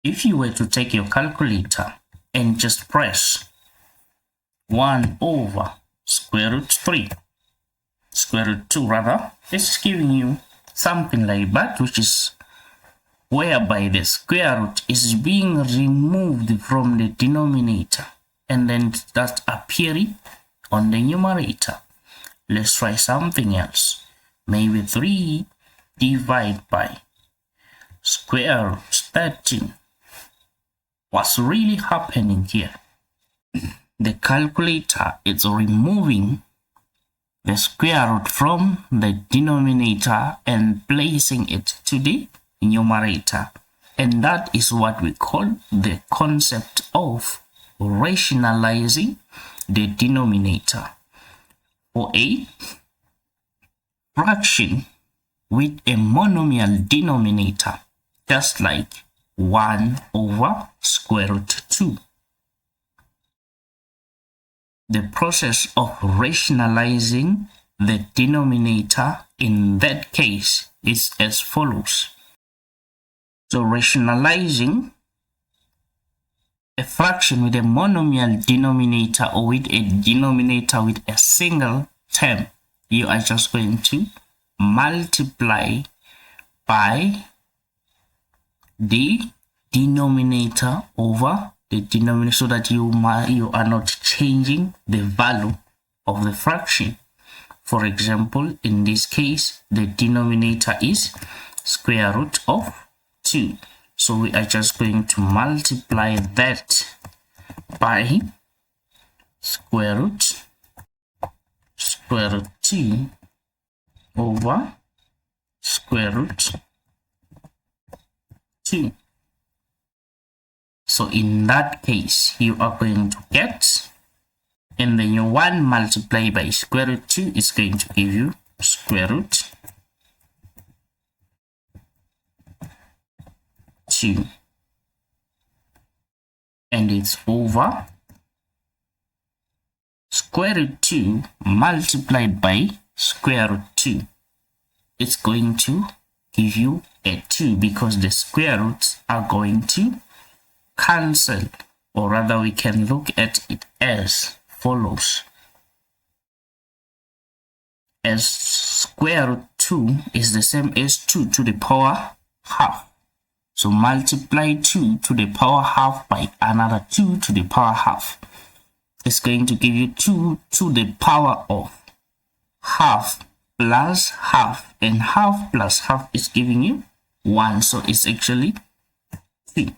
If you were to take your calculator and just press 1 over square root 3, square root 2 rather, it's giving you something like that, which is whereby the square root is being removed from the denominator and then that's appearing on the numerator. Let's try something else. Maybe 3 divided by square root 13. What's really happening here? The calculator is removing the square root from the denominator and placing it to the numerator, and that is what we call the concept of rationalizing the denominator. For a fraction with a monomial denominator, just like 1 over square root 2, the process of rationalizing the denominator in that case is as follows. So rationalizing a fraction with a monomial denominator or with a denominator with a single term, you are just going to multiply by the denominator over the denominator so that you are not changing the value of the fraction. For example, in this case, the denominator is square root of 2. So we are just going to multiply that by square root 2 over square root 2. So in that case, you are going to get, and then your 1 multiplied by square root 2 is going to give you square root 2, and it's over square root 2 multiplied by square root 2. It's going to give you a 2 because the square roots are going to cancel, or rather we can look at it as follows. As square root 2 is the same as 2 to the power half. So multiply 2 to the power half by another 2 to the power half. It's going to give you 2 to the power of half plus half, and half plus half is giving you 1. So it's actually 3.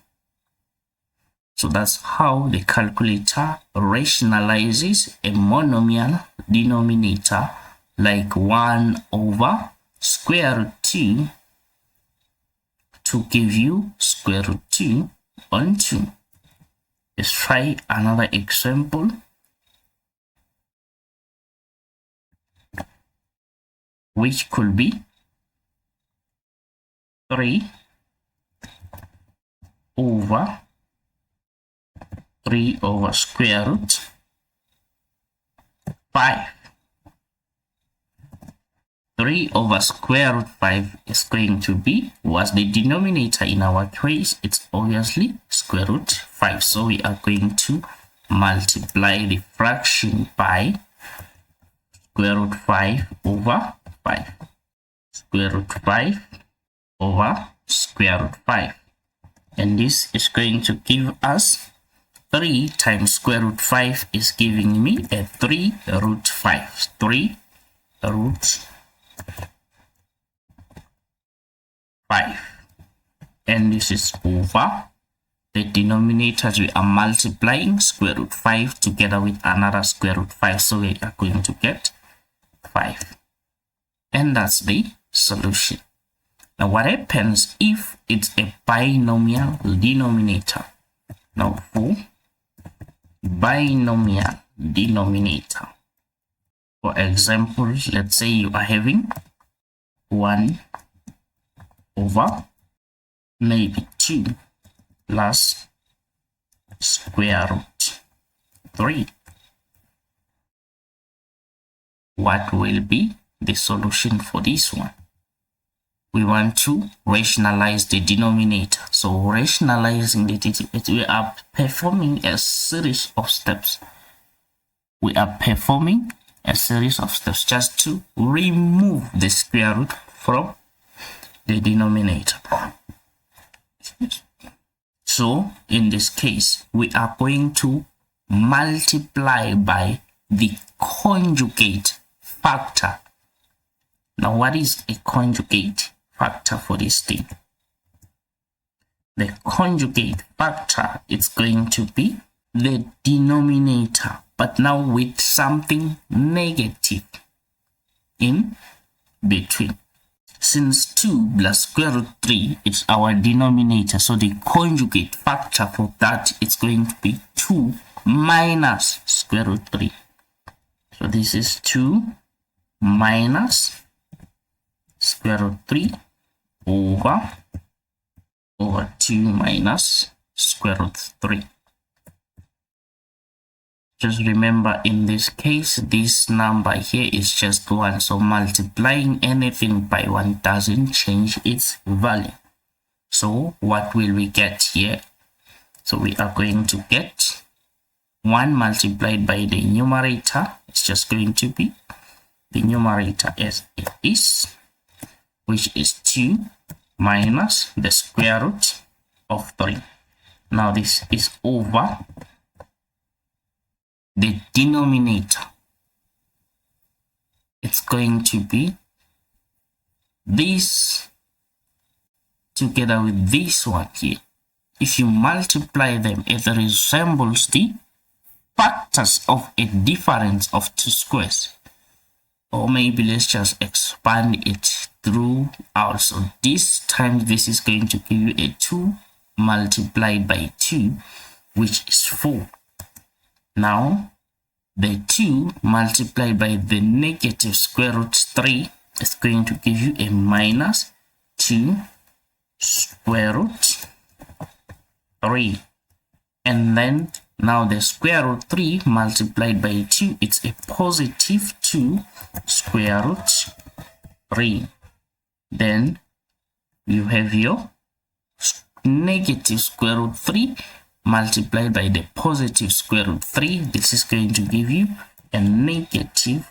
So that's how the calculator rationalizes a monomial denominator like 1 over square root 2 to give you square root 2 on 2. Let's try another example. Which could be 3 over square root 5. 3 over square root 5 is going to be, what's the denominator in our case? It's obviously square root 5. So we are going to multiply the fraction by square root 5 over 5. Square root 5 over square root 5. And this is going to give us 3 times square root 5 is giving me a 3 root 5. 3 root 5. And this is over the denominators. We are multiplying square root 5 together with another square root 5. So we are going to get 5. And that's the solution. Now what happens if it's a binomial denominator? Now for binomial denominator, for example, let's say you are having 1 over maybe 2 plus square root 3. What will be the solution for this one? we want to rationalize the denominator. So rationalizing the denominator, we are performing a series of steps. We are performing a series of steps just to remove the square root from the denominator. So in this case, we are going to multiply by the conjugate factor. Now, what is a conjugate factor for this thing? The conjugate factor is going to be the denominator, but now with something negative in between. Since 2 plus square root 3 is our denominator, so the conjugate factor for that is going to be 2 minus square root 3. So this is 2 minus square root 3 over 2 minus square root 3. Just remember, in this case, this number here is just 1. So multiplying anything by 1 doesn't change its value. So what will we get here? So we are going to get 1 multiplied by the numerator. It's just going to be the numerator as it is, which is 2 minus the square root of 3. Now this is over the denominator. It's going to be this together with this one here. If you multiply them, it resembles the factors of a difference of 2 squares. Or maybe let's just expand it throughout. So this time this is going to give you a 2 multiplied by 2, which is 4. Now the 2 multiplied by the negative square root 3 is going to give you a minus 2 square root 3. And then now the square root 3 multiplied by 2, it's a positive 2 square root 3. Then you have your negative square root 3 multiplied by the positive square root 3. This is going to give you a negative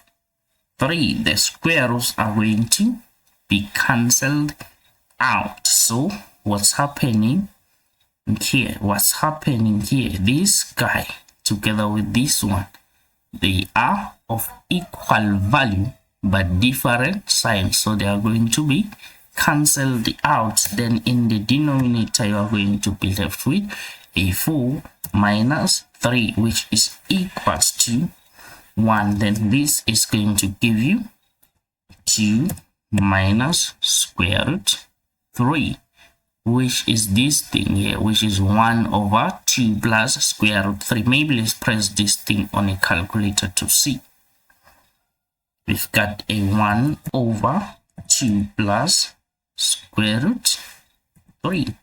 3. The square roots are going to be cancelled out. So what's happening here? What's happening here? This guy together with this one, they are of equal value but different signs, so they are going to be cancelled out. Then in the denominator you are going to be left with a 4 minus 3, which is equals to 1. Then this is going to give you 2 minus square root 3, which is this thing here, which is 1 over 2 plus square root 3. Maybe let's press this thing on a calculator to see. We've got a 1 over 2 plus square root 3.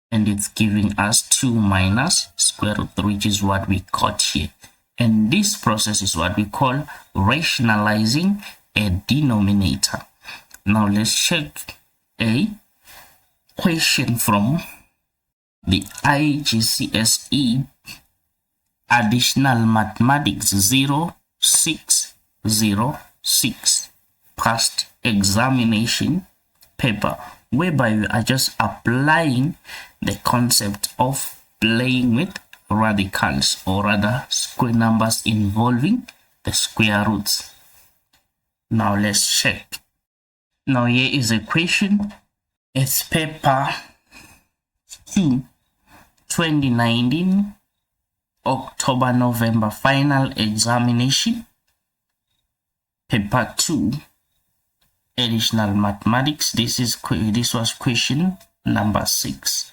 And it's giving us 2 minus square root 3, which is what we got here. And this process is what we call rationalizing a denominator. Now let's check a question from the IGCSE Additional Mathematics 0606 past examination paper, whereby we are just applying the concept of playing with radicals, or rather square numbers involving the square roots. Now let's check. Now here is a question. It's paper 2, 2019, October-November final examination. Paper 2, Additional Mathematics. This was question number 6.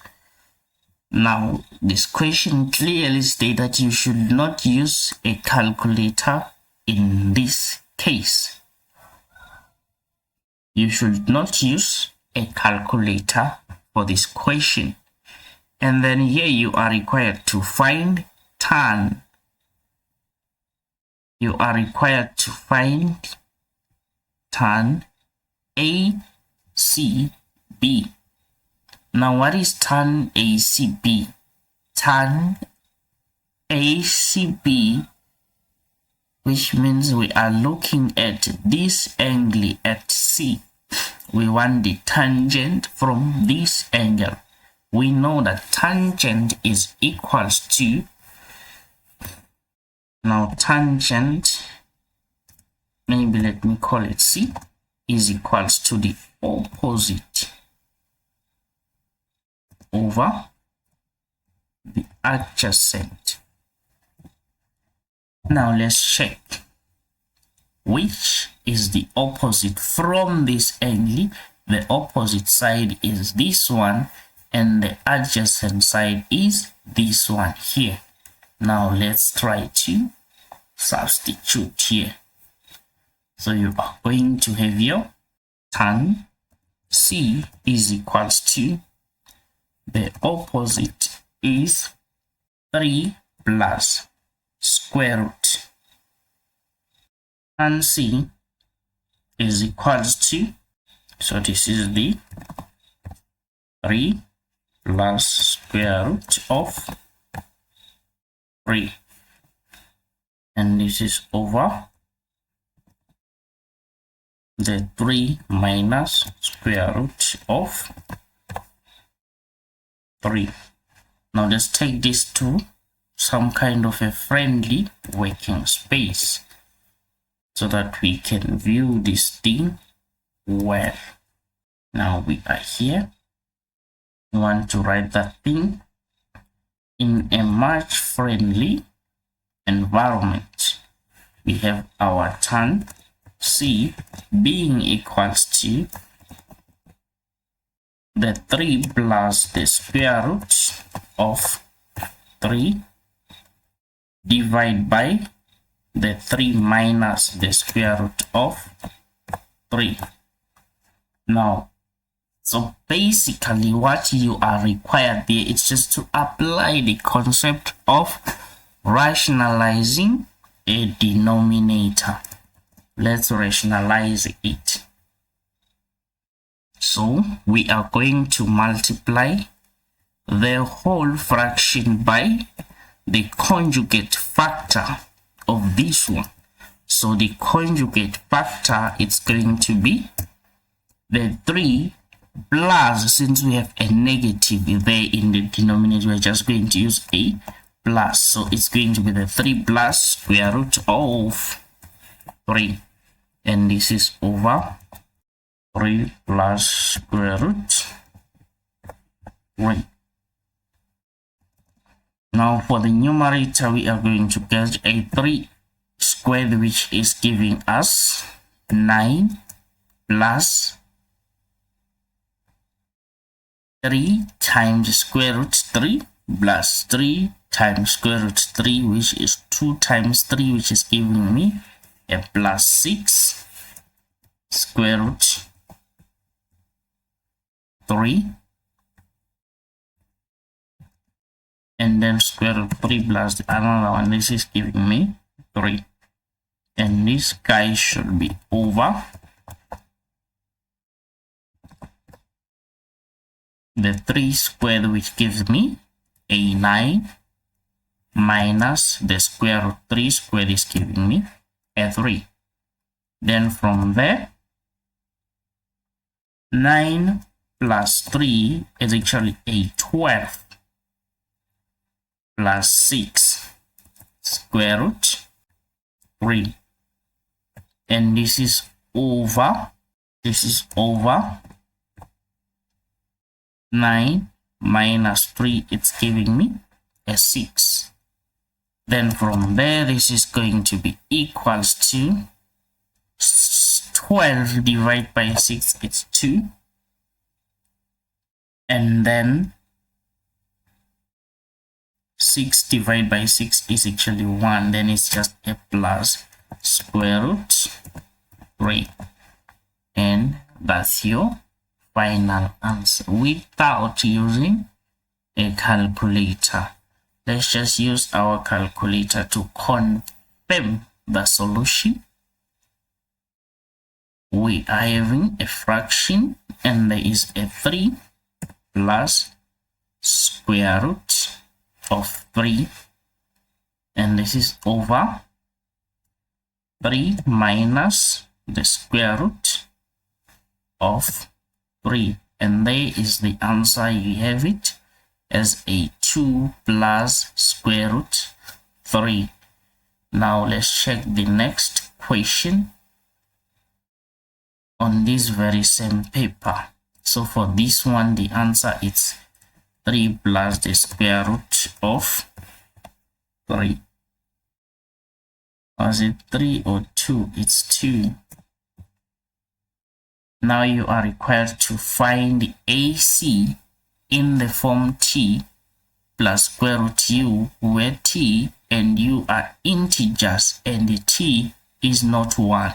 Now this question clearly states that you should not use a calculator in this case. You should not use a calculator for this question. And then here you are required to find tan. You are required to find tan A CB. Now what is tan ACB? Tan ACB, which means we are looking at this angle at C. We want the tangent from this angle. We know that tangent is equals to, now tangent, maybe let me call it C, is equals to the opposite over the adjacent. Now let's check which is the opposite from this angle. The opposite side is this one and the adjacent side is this one here. Now let's try to substitute here. So you are going to have your tan C is equals to, the opposite is 3 plus square root. Tan C is equals to, so this is the 3 plus square root of 3, and this is over the 3 minus square root of 3. Now let's take this to some kind of a friendly working space so that we can view this thing well. Now we are here. We want to write that thing in a much friendly environment. We have our tan C being equals to the 3 plus the square root of 3 divided by the 3 minus the square root of 3. Now, so basically what you are required there is just to apply the concept of rationalizing a denominator. Let's rationalize it. So we are going to multiply the whole fraction by the conjugate factor of this one. So the conjugate factor is going to be the 3 plus, since we have a negative there in the denominator, we're just going to use a plus. So it's going to be the 3 plus square root of 3, and this is over 3 plus square root 3. Now for the numerator, we are going to get a 3 squared, which is giving us 9 plus 3 times square root 3 plus 3 times square root 3, which is 2 times 3, which is giving me a plus 6 square root 3, and then square root 3 plus another one. This is giving me 3, and this guy should be over the 3 squared, which gives me a 9 minus the square root 3 squared is giving me a 3. Then from there, 9 plus 3 is actually a 12 plus 6 square root 3, and this is over 9 minus 3, it's giving me a 6. Then from there, this is going to be equals to 12 divided by 6, it's 2, and then 6 divided by 6 is actually 1, then it's just a plus square root 3, and that's your final answer without using a calculator. Let's just use our calculator to confirm the solution. We are having a fraction and there is a 3 plus square root of 3, and this is over 3 minus the square root of 3, and there is the answer. You have it as a 2 plus square root 3. Now let's check the next question on this very same paper. So for this one, the answer is 3 plus the square root of 3. Was it 3 or 2? It's 2. Now you are required to find the AC in the form t plus square root u, where t and u are integers and the t is not 1.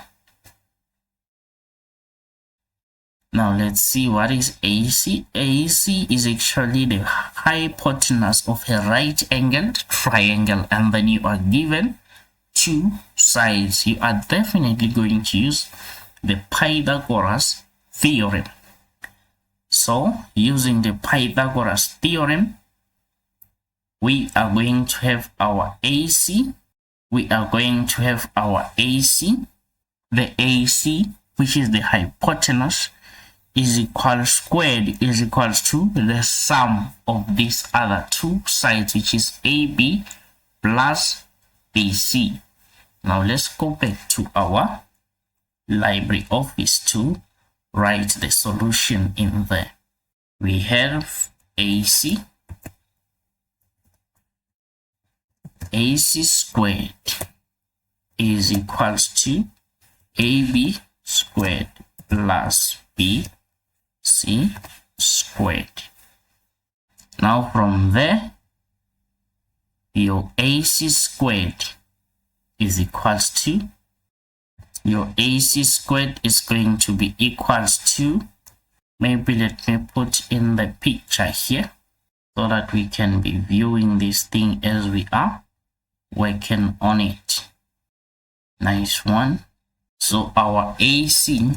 Now let's see what is AC. AC is actually the hypotenuse of a right-angled triangle, and then you are given 2 sides. You are definitely going to use the Pythagoras theorem. So using the Pythagoras theorem, we are going to have our AC. The AC, which is the hypotenuse, is equals to the sum of these other 2 sides, which is AB plus BC. Now let's go back to our library office to write the solution in there. We have AC squared is equals to AB squared plus BC squared. Now from there, your AC squared is equals to, your AC squared is going to be equals to, maybe let me put in the picture here so that we can be viewing this thing as we are working on it. Nice one. So our AC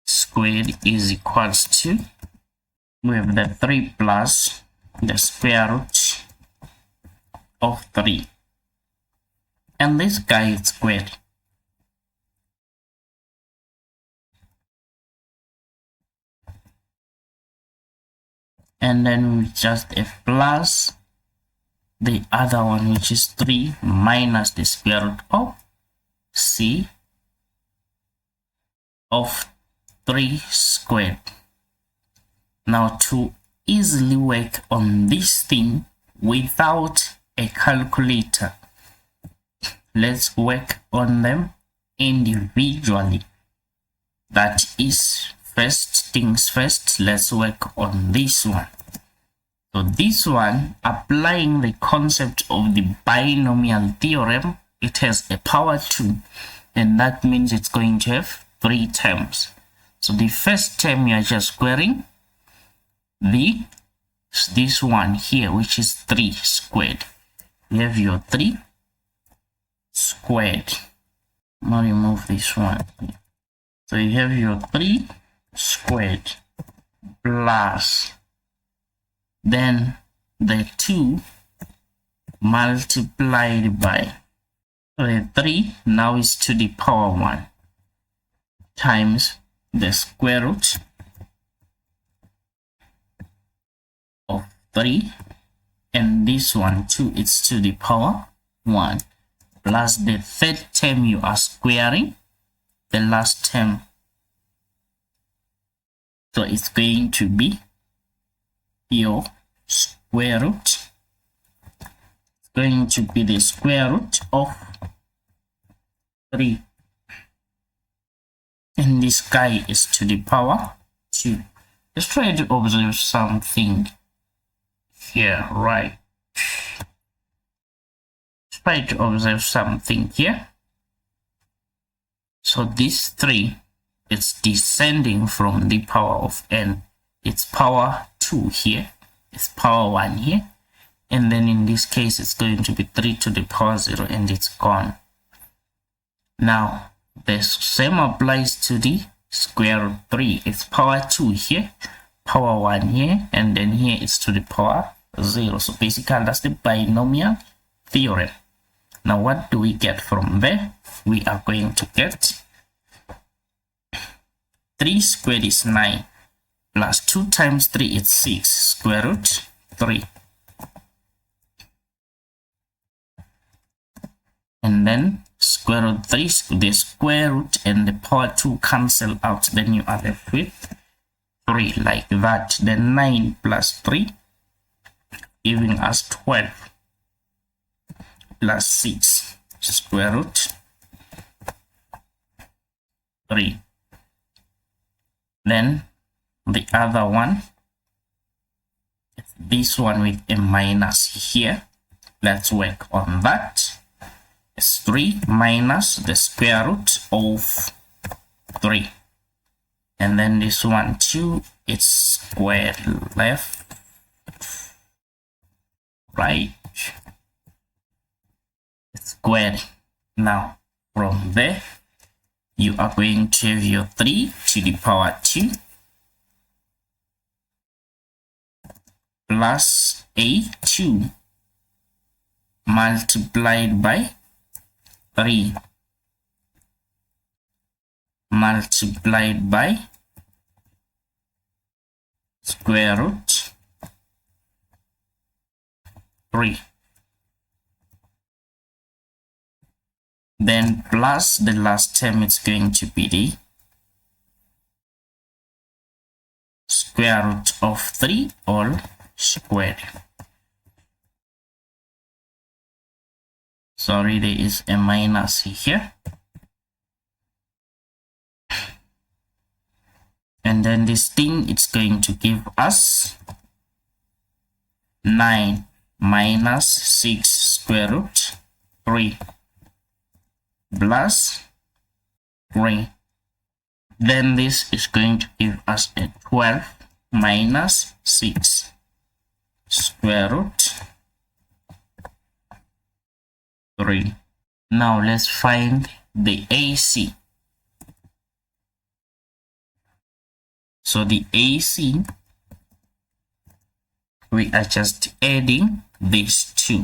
squared is equals to, we have the 3 plus the square root of 3, and this guy is squared. And then we just a plus the other one, which is 3 minus the square root of C of 3 squared. Now to easily work on this thing without a calculator, let's work on them individually. That is, first things first, let's work on this one. So this one, applying the concept of the binomial theorem, it has a power 2, and that means it's going to have 3 terms. So the first term, you are just squaring this one here, which is 3 squared. You have your 3 squared. Now remove this one. So you have your 3 squared plus then the 2 multiplied by the 3 now is to the power 1 times the square root of 3, and this one too, it's to the power 1, plus the third term you are squaring the last term. So it's going to be your square root. It's going to be the square root of 3. And this guy is to the power 2. Let's try to observe something here, right? Try to observe something here. So this 3, it's descending from the power of n. It's power 2 here, it's power 1 here, and then in this case it's going to be 3 to the power 0, and it's gone. Now the same applies to the square root 3. It's power 2 here, power 1 here, and then here it's to the power 0. So basically that's the binomial theorem. Now what do we get from there? We are going to get 3 squared is 9 plus 2 times 3 is 6 square root 3. And then square root 3, the square root and the power 2 cancel out, then you are left with 3 like that. Then 9 plus 3 giving us 12 plus 6 square root 3. Then the other one, this one with a minus here, let's work on that. It's 3 minus the square root of 3. And then this one too, it's squared left, right, it's squared. Now from there, you are going to have your 3 to the power 2 plus a2 multiplied by 3 multiplied by square root 3. Then plus the last term, it's going to be the square root of 3 all squared. Sorry, there is a minus here. And then this thing, it's going to give us 9 minus 6 square root 3 plus 3. Then this is going to give us a 12 minus 6 square root 3. Now let's find the AC. So the AC, we are just adding these two.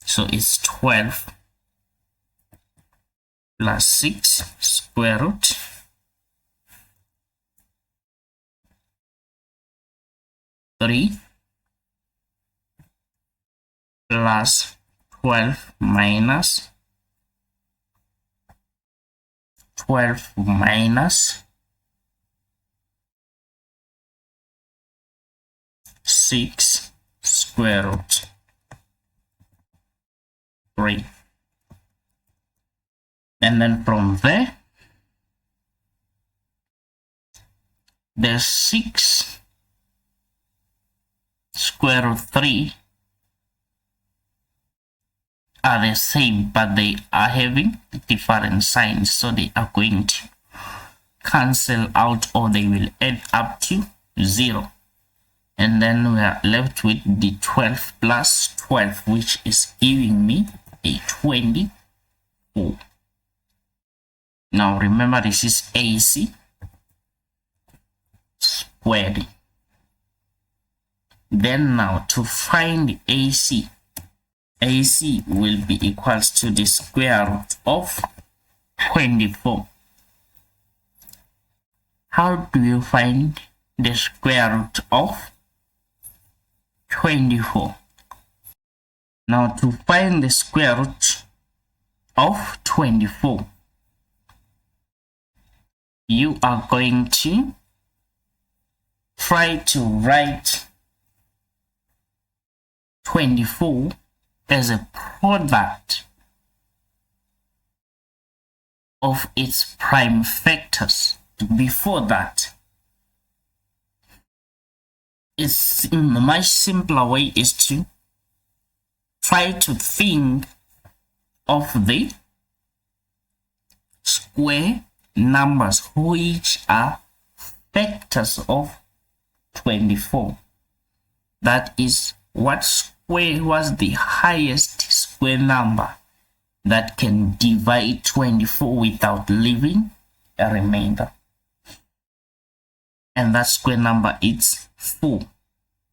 So it's 12 plus 6 square root 3 plus 12 minus 6 square root 3. And then from there, the 6 square root 3 are the same, but they are having different signs, so they are going to cancel out, or they will add up to 0. And then we are left with the 12 plus 12, which is giving me a 24. Now remember, this is AC squared. Then now to find AC, AC will be equals to the square root of 24. How do you find the square root of 24? Now to find the square root of 24, you are going to try to write 24 as a product of its prime factors. Before that, it's a much simpler way is to try to think of the square numbers which are factors of 24. That is, what square was the highest square number that can divide 24 without leaving a remainder. And that square number is 4.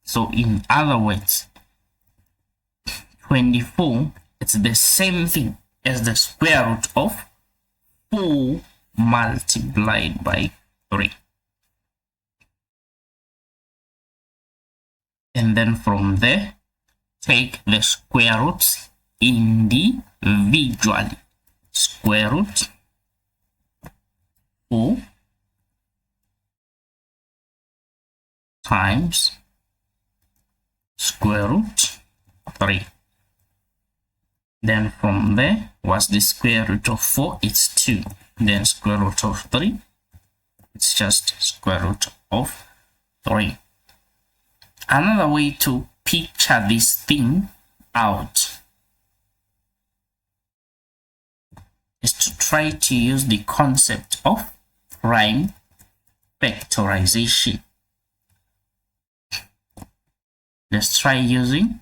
So in other words, 24, it's the same thing as the square root of 4 multiplied by 3. And then from there, take the square roots individually. Square root 4 times square root 3. Then from there, what's the square root of 4? It's 2. Then square root of 3, it's just square root of 3. Another way to picture this thing out is to try to use the concept of prime factorization. Let's try using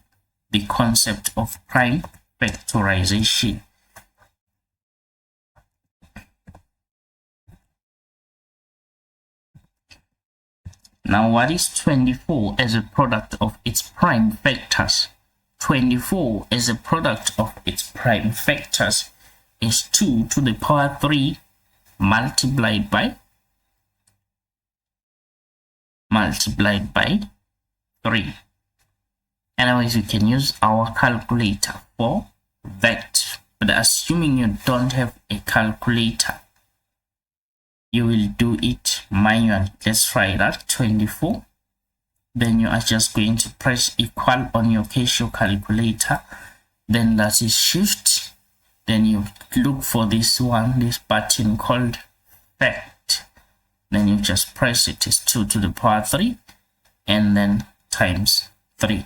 the concept of prime factorization. Now, what is 24 as a product of its prime factors? 24 as a product of its prime factors is 2 to the power 3 multiplied by 3. Anyways, you can use our calculator for that, but assuming you don't have a calculator, you will do it manually. Let's try that. 24. Then you are just going to press equal on your Casio calculator. Then that is shift. Then you look for this button called fact. Then you just press it. It's 2 to the power 3 and then times 3.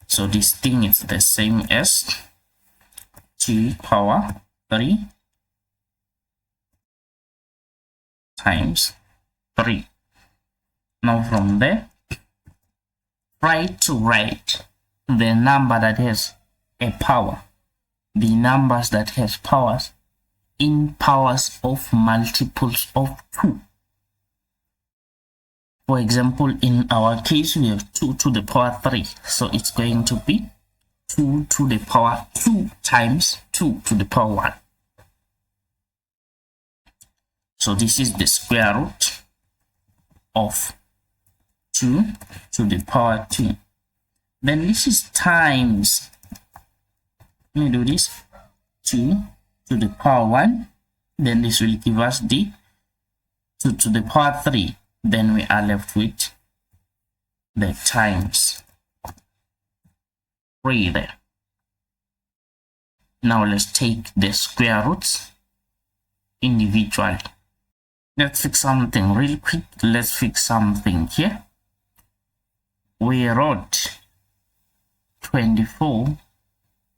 So this thing is the same as 2 power 3 times 3. Now from there, try to write the number that has a power, the numbers that has powers, in powers of multiples of 2. For example, in our case, we have 2 to the power 3. So it's going to be 2 to the power 2 times 2 to the power 1. So this is the square root of 2 to the power 2. Then this is times, let me do this, 2 to the power 1. Then this will give us the 2 to the power 3. Then we are left with the times 3 there. Now let's take the square roots individually. Let's fix something real quick. Let's fix something here. We wrote 24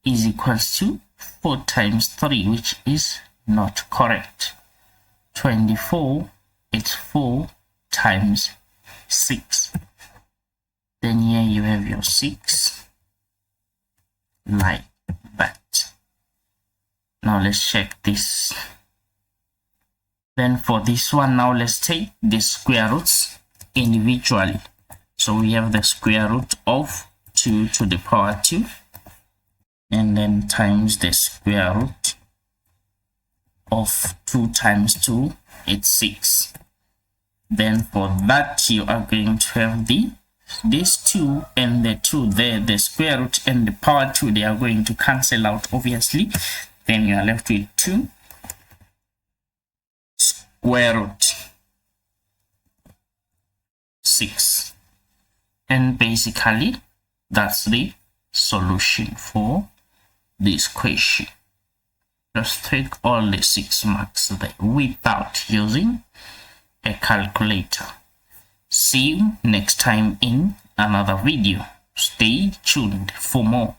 is equals to 4 times 3, which is not correct. 24, it's 4 times 6. Then here you have your 6, like that. Now let's check this. Then for this one, now let's take the square roots individually. So we have the square root of 2 to the power 2, and then times the square root of 2 times 2, it's 6. Then for that, you are going to have this 2 and the 2 there, the square root and the power 2, they are going to cancel out, obviously. Then you are left with 2 square root 6. And basically, that's the solution for this question. Just take all the 6 marks there without using a calculator. See you next time in another video. Stay tuned for more.